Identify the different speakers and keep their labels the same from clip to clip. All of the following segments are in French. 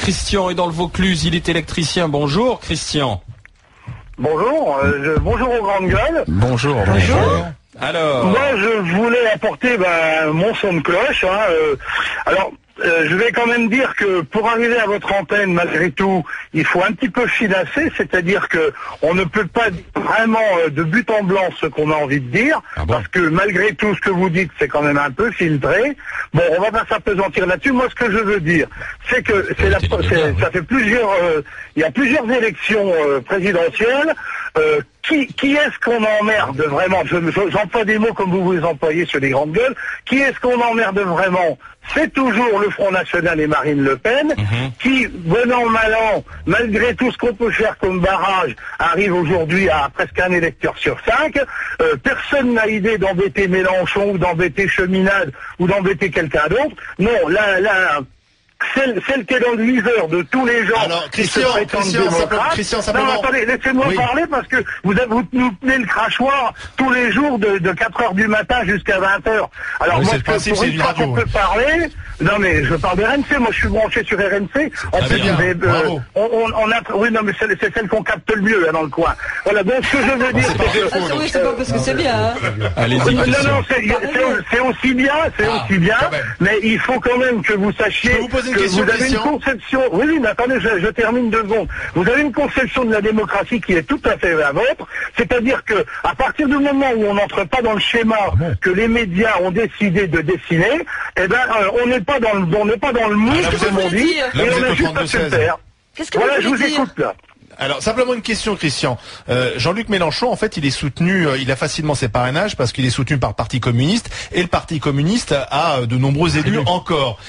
Speaker 1: Christian est dans le Vaucluse, il est électricien. Bonjour Christian.
Speaker 2: Bonjour, bonjour aux grandes gueules.
Speaker 1: Bonjour. Alors,
Speaker 2: moi je voulais apporter mon son de cloche. Je vais quand même dire que pour arriver à votre antenne, malgré tout, il faut un petit peu filasser, c'est-à-dire que on ne peut pas dire vraiment de but en blanc ce qu'on a envie de dire, parce que malgré tout ce que vous dites, c'est quand même un peu filtré. Bon, on va pas s'appesantir là-dessus. Moi, ce que je veux dire, c'est que ça fait plusieurs, il y a plusieurs élections présidentielles. Qui est-ce qu'on emmerde vraiment? J'emploie des mots comme vous les employez sur les grandes gueules. Qui est-ce qu'on emmerde vraiment? C'est toujours le Front National et Marine Le Pen, qui, bon an, mal an, malgré tout ce qu'on peut faire comme barrage, arrive aujourd'hui à presque un électeur sur 5. Personne n'a idée d'embêter Mélenchon ou d'embêter Cheminade ou d'embêter quelqu'un d'autre. Non, celle qui est dans le viseur de tous les gens.
Speaker 3: Alors, Christian, simplement.
Speaker 2: Non, attendez, laissez-moi parler parce que vous nous tenez le crachoir tous les jours de 4h du matin jusqu'à 20h. Alors, moi, pour une fois qu'on peut parler, non, mais je parle de RMC, moi, je suis branché sur RMC. En fait, oui, non, mais c'est celle qu'on capte le mieux, là, dans le coin. Voilà, donc, ce que je veux dire,
Speaker 4: c'est pas parce que c'est bien, hein.
Speaker 1: Allez-y,
Speaker 2: non, c'est aussi bien, mais il faut quand même que vous sachiez que vous avez une conception. Oui, mais attendez, je termine 2 secondes. Vous avez une conception de la démocratie qui est tout à fait la vôtre, c'est-à-dire que à partir du moment où on n'entre pas dans le schéma que les médias ont décidé de dessiner, on n'est pas dans le moule, comme on dit, et on a juste à se faire. Voilà, je vous écoute là.
Speaker 3: Alors, simplement une question, Christian. Jean-Luc Mélenchon, en fait, il est soutenu, il a facilement ses parrainages parce qu'il est soutenu par le Parti communiste, et le Parti communiste a de nombreux élus encore.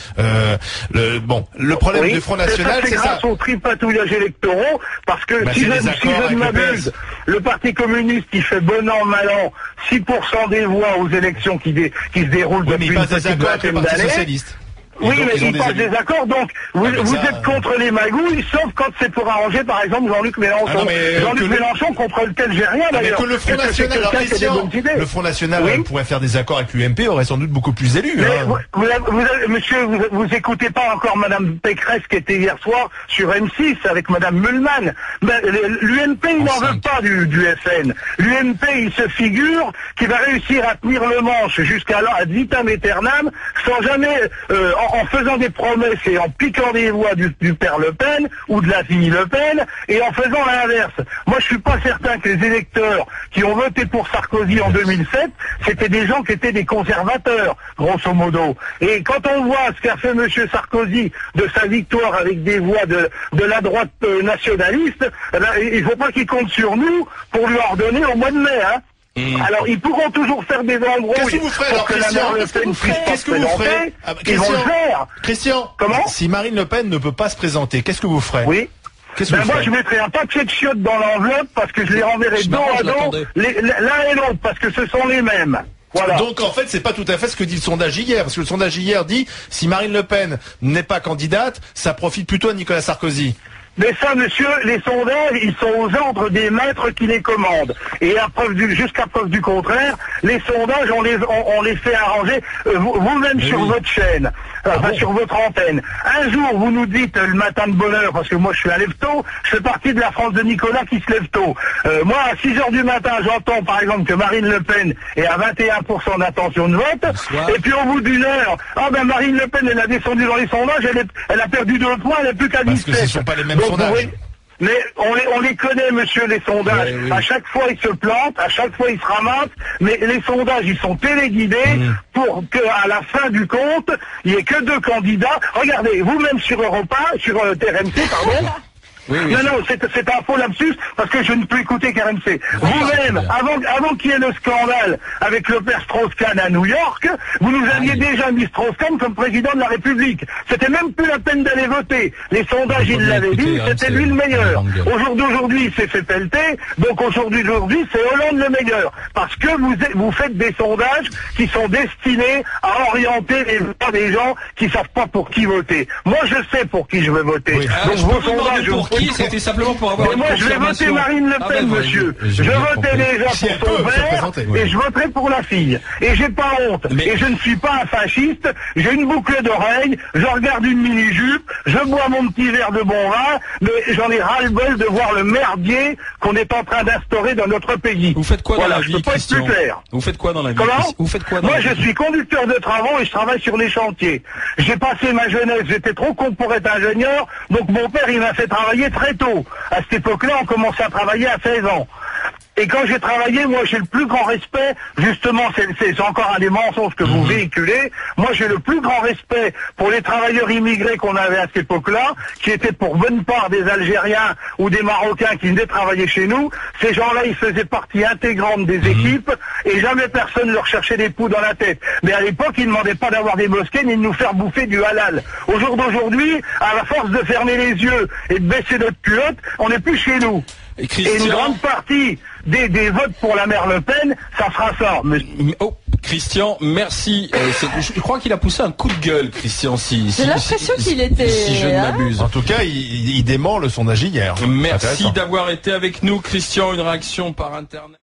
Speaker 3: Le problème du Front National, c'est ça.
Speaker 2: C'est grâce aux tripatouillages électoraux, parce que si je ne m'abuse, le Parti communiste, il fait bon an, mal an, 6% des voix aux élections qui se déroulent depuis une petite vingtaine d'années. Oui, mais ils passent des accords, donc vous êtes contre les magouilles, sauf quand c'est pour arranger, par exemple, Jean-Luc Mélenchon. Jean-Luc Mélenchon, contre lequel j'ai rien, d'ailleurs.
Speaker 3: Mais que le Front National, le Front National pourrait faire des accords avec l'UMP, aurait sans doute beaucoup plus d'élus.
Speaker 2: Monsieur, vous écoutez pas encore Madame Pécresse qui était hier soir sur M6 avec Madame Mühlmann. L'UMP, il n'en veut pas du FN. L'UMP, il se figure qu'il va réussir à tenir le manche jusqu'à là, ad vitam aeternam, sans jamais, en faisant des promesses et en piquant des voix du père Le Pen ou de la fille Le Pen et en faisant l'inverse. Moi, je suis pas certain que les électeurs qui ont voté pour Sarkozy en 2007, c'était des gens qui étaient des conservateurs, grosso modo. Et quand on voit ce qu'a fait Monsieur Sarkozy de sa victoire avec des voix de la droite nationaliste, il faut pas qu'il compte sur nous pour lui ordonner au mois de mai, hein. Alors, ils pourront toujours faire des embrouilles.
Speaker 3: Qu'est-ce que vous ferez, alors, Christian? Qu'est-ce que vous ferez?
Speaker 2: Ils vont le faire.
Speaker 3: Christian,
Speaker 2: comment?
Speaker 3: Si Marine Le Pen ne peut pas se présenter, qu'est-ce que vous ferez?
Speaker 2: Oui. Moi, je mettrai un papier de chiottes dans l'enveloppe parce que je les renverrai dos à dos, l'un et l'autre, parce que ce sont les mêmes. Voilà.
Speaker 3: Donc en fait, c'est pas tout à fait ce que dit le sondage hier, parce que le sondage hier dit si Marine Le Pen n'est pas candidate, ça profite plutôt à Nicolas Sarkozy.
Speaker 2: Mais ça, monsieur, les sondages, ils sont aux ordres des maîtres qui les commandent. Et jusqu'à preuve du contraire, les sondages, on les fait arranger vous-même sur votre chaîne, sur votre antenne. Un jour, vous nous dites le matin de bonne heure, parce que moi je suis un lève-tôt, je fais partie de la France de Nicolas qui se lève tôt. Moi, à 6h du matin, j'entends par exemple que Marine Le Pen est à 21% d'intention de vote, et puis au bout d'une heure, Marine Le Pen, elle a descendu dans les sondages, elle a perdu 2 points, elle n'est plus qu'à 17.
Speaker 3: Parce que ce sont pas les mêmes sondages.
Speaker 2: Mais on les connaît, monsieur, les sondages. Oui. À chaque fois, ils se plantent, à chaque fois, ils se ramassent. Mais les sondages, ils sont téléguidés pour qu'à la fin du compte, il n'y ait que 2 candidats. Regardez, vous-même sur Europa, sur TRMC, pardon. Non, c'est un faux lapsus parce que je ne peux écouter qu'RMC. Vous-même, avant qu'il y ait le scandale avec le père Strauss-Kahn à New York, vous nous aviez déjà mis Strauss-Kahn comme président de la République. C'était même plus la peine d'aller voter. Les sondages, il l'avait dit, c'était lui le meilleur. Aujourd'hui, il s'est fait pelleter, donc aujourd'hui, c'est Hollande le meilleur. Parce que vous faites des sondages qui sont destinés à orienter les voix des gens qui savent pas pour qui voter. Moi, je sais pour qui je veux voter. Donc vos sondages,
Speaker 1: dit, c'était simplement pour avoir
Speaker 2: Mais
Speaker 1: une
Speaker 2: moi, je vais voter
Speaker 1: confirmation.
Speaker 2: Marine Le Pen, monsieur. Je votais déjà
Speaker 3: Si elle
Speaker 2: pour son
Speaker 3: peut se
Speaker 2: père
Speaker 3: présenter, oui.
Speaker 2: et je voterai pour la fille. Et j'ai pas honte.
Speaker 1: Mais-
Speaker 2: Et je ne suis pas un fasciste. J'ai une boucle d'oreille, je regarde une mini-jupe, je bois mon petit verre de bon vin, mais j'en ai ras-le-bol de voir le merdier qu'on est en train d'instaurer dans notre pays.
Speaker 1: Vous faites quoi
Speaker 2: Voilà,
Speaker 1: dans la
Speaker 2: je
Speaker 1: vie,
Speaker 2: peux pas être
Speaker 1: Christian?
Speaker 2: plus clair.
Speaker 1: Vous faites quoi dans la vie?
Speaker 2: Comment?
Speaker 1: Vous faites quoi dans
Speaker 2: Moi,
Speaker 1: la vie?
Speaker 2: je suis conducteur de travaux et je travaille sur les chantiers. J'ai passé ma jeunesse, j'étais trop con pour être ingénieur, donc mon père, il m'a fait travailler très tôt. À cette époque-là, on commençait à travailler à 16 ans. Et quand j'ai travaillé, moi, j'ai le plus grand respect, justement, c'est encore un des mensonges que vous véhiculez, moi, j'ai le plus grand respect pour les travailleurs immigrés qu'on avait à cette époque-là, qui étaient pour bonne part des Algériens ou des Marocains qui venaient travailler chez nous. Ces gens-là, ils faisaient partie intégrante des équipes et jamais personne leur cherchait des poux dans la tête. Mais à l'époque, ils ne demandaient pas d'avoir des mosquées ni de nous faire bouffer du halal. Au jour d'aujourd'hui, à la force de fermer les yeux et de baisser notre culotte, on n'est plus chez nous.
Speaker 1: Et
Speaker 2: Et une
Speaker 1: Christian,
Speaker 2: grande partie des votes pour la mère Le Pen, ça sera ça.
Speaker 1: oh, Christian, merci. Je crois qu'il a poussé un coup de gueule, Christian,
Speaker 4: J'ai l'impression qu'il était,
Speaker 1: si je ne
Speaker 4: hein.
Speaker 1: m'abuse.
Speaker 3: En tout cas, il dément le sondage hier.
Speaker 1: Merci
Speaker 3: Intéressant.
Speaker 1: d'avoir été avec nous, Christian. Une réaction par Internet.